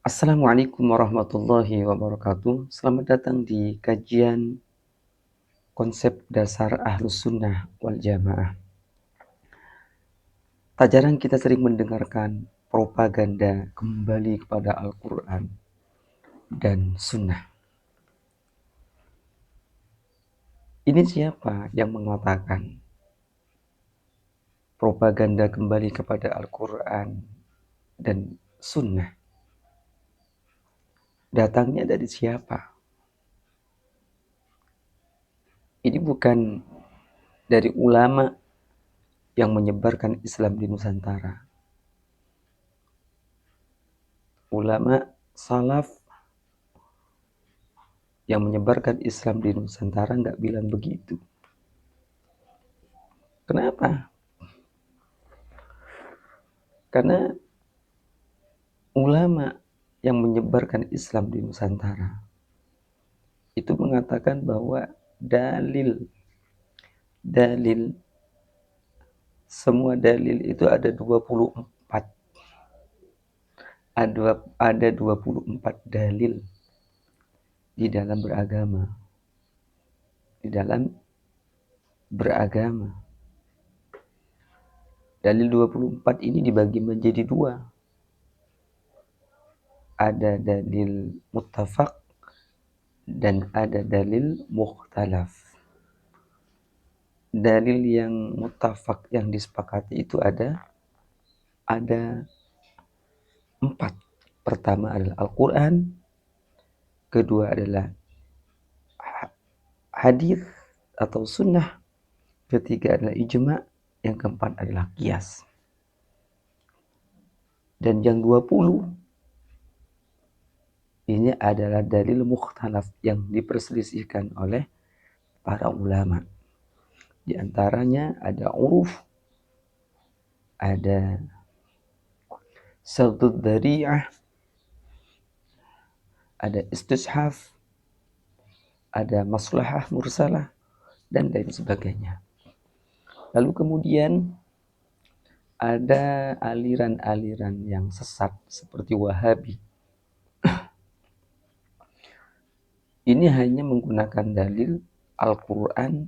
Assalamualaikum warahmatullahi wabarakatuh. Selamat datang di kajian konsep dasar Ahlus Sunnah wal Jamaah. Tak jarang kita sering mendengarkan propaganda kembali kepada Al-Quran dan Sunnah. Ini siapa yang mengatakan propaganda kembali kepada Al-Quran dan Sunnah? Datangnya dari siapa? Ini bukan dari ulama yang menyebarkan Islam di Nusantara. Ulama salaf yang menyebarkan Islam di Nusantara nggak bilang begitu. Kenapa? Karena ulama yang menyebarkan Islam di Nusantara itu mengatakan bahwa dalil semua dalil itu ada 24. Ada 24 dalil di dalam beragama. Di dalam beragama. Dalil 24 ini dibagi menjadi dua. Ada dalil muttafaq dan ada dalil mukhtalaf. Dalil yang muttafaq yang disepakati itu ada 4. Pertama adalah Al-Quran, kedua adalah hadis atau sunnah, ketiga adalah ijma, yang keempat adalah qiyas. Dan yang 20 ini adalah dalil mukhtalaf yang diperselisihkan oleh para ulama. Di antaranya ada uruf, ada saddud dzari'ah, ada istishaf, ada maslahah mursalah, dan lain sebagainya. Lalu kemudian ada aliran-aliran yang sesat seperti Wahabi. Ini hanya menggunakan dalil Al-Quran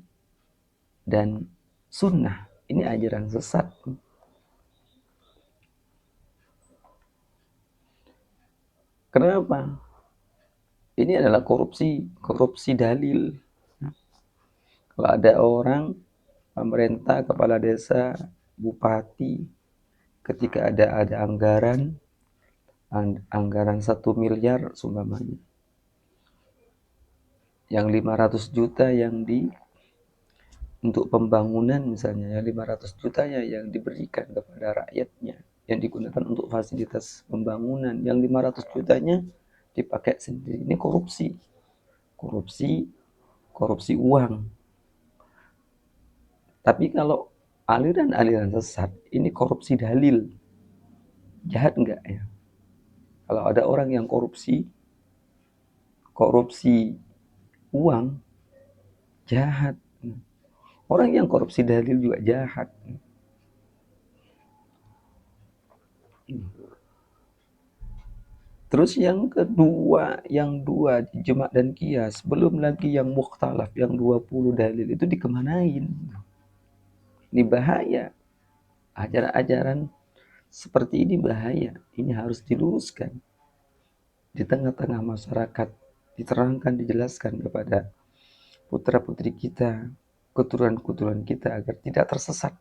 dan Sunnah. Ini ajaran sesat. Kenapa? Ini adalah korupsi dalil. Kalau ada orang, pemerintah, kepala desa, bupati, ketika ada anggaran 1 miliar sumpamanya, yang 500 juta yang untuk pembangunan misalnya, yang 500 juta yang diberikan kepada rakyatnya, yang digunakan untuk fasilitas pembangunan, yang 500 jutanya dipakai sendiri. Ini korupsi uang. Tapi kalau aliran-aliran sesat, ini korupsi dalil. Jahat enggak ya? Kalau ada orang yang korupsi uang, jahat. Orang yang korupsi dalil juga jahat. Terus yang kedua, yang dua, ijma dan qiyas, belum lagi yang mukhtalaf, yang 20 dalil itu dikemanain. Ini bahaya. Ajaran-ajaran seperti ini bahaya. Ini harus diluruskan. Di tengah-tengah masyarakat, diterangkan, dijelaskan kepada putra-putri kita, keturunan-keturunan kita agar tidak tersesat.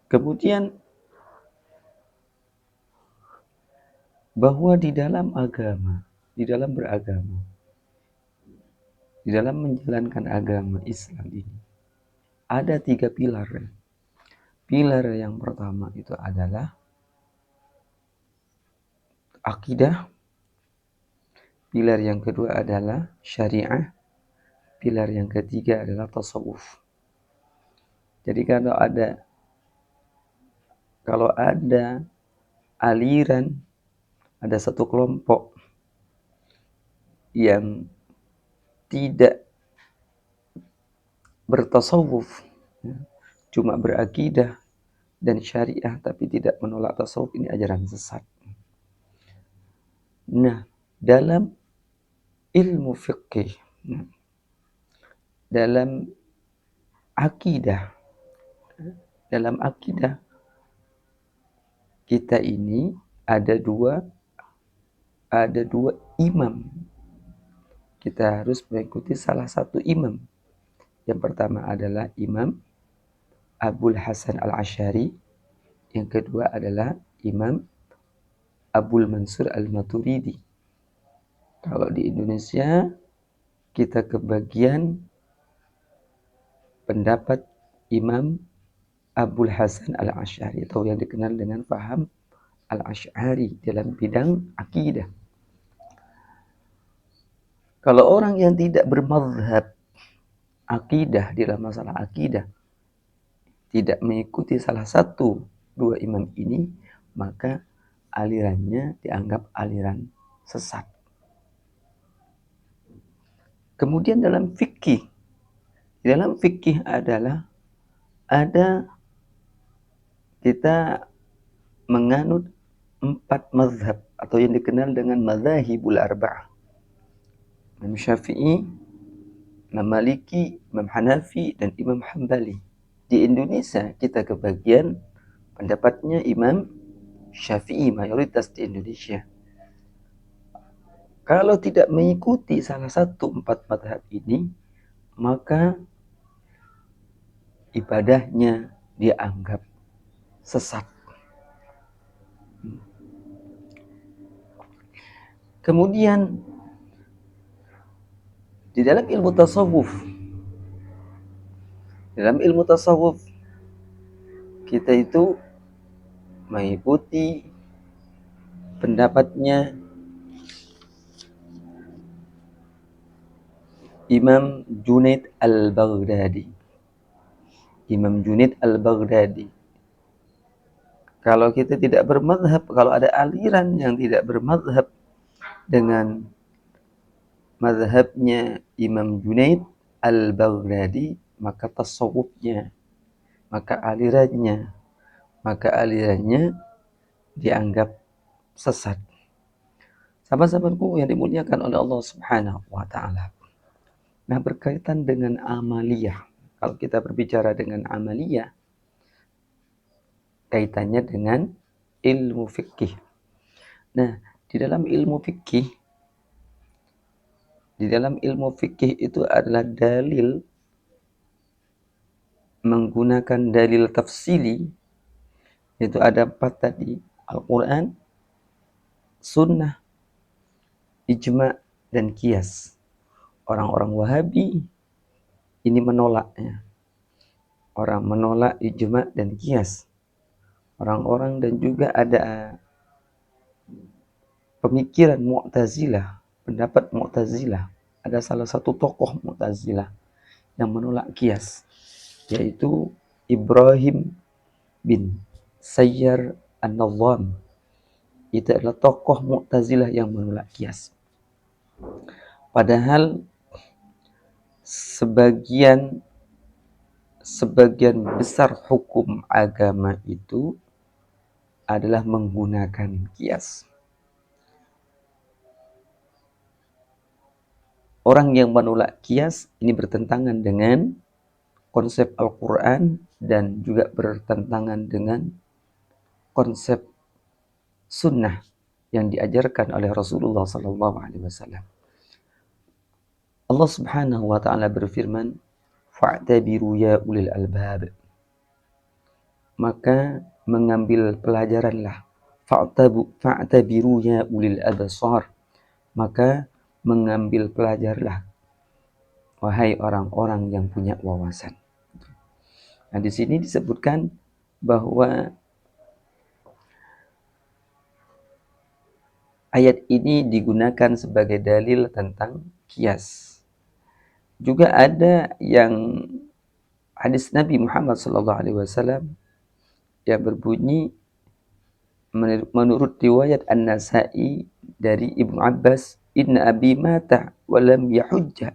Kemudian bahwa di dalam agama, di dalam beragama, di dalam menjalankan agama Islam ini, ada 3 pilar. Pilar yang pertama itu adalah akidah. Pilar yang kedua adalah syariah. Pilar yang ketiga adalah tasawuf. Jadi kalau ada aliran, ada satu kelompok yang tidak bertasawuf, cuma berakidah, dan syariah tapi tidak menolak tasawuf, ini ajaran sesat. Nah, dalam ilmu fikih, dalam akidah, kita ini ada dua imam. Kita harus mengikuti salah satu imam. Yang pertama adalah Imam Abul Hasan Al-Asy'ari, yang kedua adalah Imam Abul Mansur Al-Maturidi. Kalau di Indonesia kita kebagian pendapat Imam Abul Hasan Al-Asy'ari atau yang dikenal dengan paham Al-Asy'ari dalam bidang akidah. Kalau orang yang tidak bermazhab akidah dalam masalah akidah, tidak mengikuti salah satu dua imam ini, maka alirannya dianggap aliran sesat. Kemudian dalam fikih adalah ada kita menganut 4 mazhab atau yang dikenal dengan madzahibul arba'ah. Imam Syafi'i, Imam Maliki, Imam Hanafi, dan Imam Hambali. Di Indonesia kita kebagian pendapatnya Imam Syafi'i, mayoritas di Indonesia. Kalau tidak mengikuti salah satu 4 mazhab ini, maka ibadahnya dianggap sesat. Kemudian di dalam ilmu tasawuf kita itu mengikuti pendapatnya Imam Junaid Al-Baghdadi. Kalau kita tidak bermadhab, kalau ada aliran yang tidak bermadhab dengan madhabnya Imam Junaid Al-Baghdadi, maka tasawufnya, maka alirannya dianggap sesat. Sahabat-sahabatku yang dimuliakan oleh Allah Subhanahu wa Ta'ala. Nah, berkaitan dengan amaliyah. Kalau kita berbicara dengan amaliyah, kaitannya dengan ilmu fikih. Nah, di dalam ilmu fikih itu adalah dalil, menggunakan dalil tafsili, yaitu ada 4 tadi: Al-Quran, Sunnah, Ijma', dan Qiyas. Orang-orang Wahabi ini menolaknya. Orang menolak Ijma' dan Qiyas. Orang-orang dan juga ada pemikiran Mu'tazilah, pendapat Mu'tazilah. Ada salah satu tokoh Mu'tazilah yang menolak Qiyas, yaitu Ibrahim bin Sayyar An-Nadham. Itu adalah tokoh Mu'tazilah yang menolak Qiyas. Padahal sebagian besar hukum agama itu adalah menggunakan Qiyas. Orang yang menolak Qiyas ini bertentangan dengan konsep Al-Quran dan juga bertentangan dengan konsep sunnah yang diajarkan oleh Rasulullah SAW. Allah Subhanahu wa Ta'ala berfirman, "Fa'tabiru ya ulil albab." Maka mengambil pelajaranlah. Fa'tabiru ya ulil absar. Maka mengambil pelajarlah, wahai orang-orang yang punya wawasan. Nah, di sini disebutkan bahwa ayat ini digunakan sebagai dalil tentang qiyas. Juga ada yang hadis Nabi Muhammad SAW yang berbunyi menurut riwayat An-Nasa'i dari Ibnu Abbas, "Inna abi mata wa lam yahujja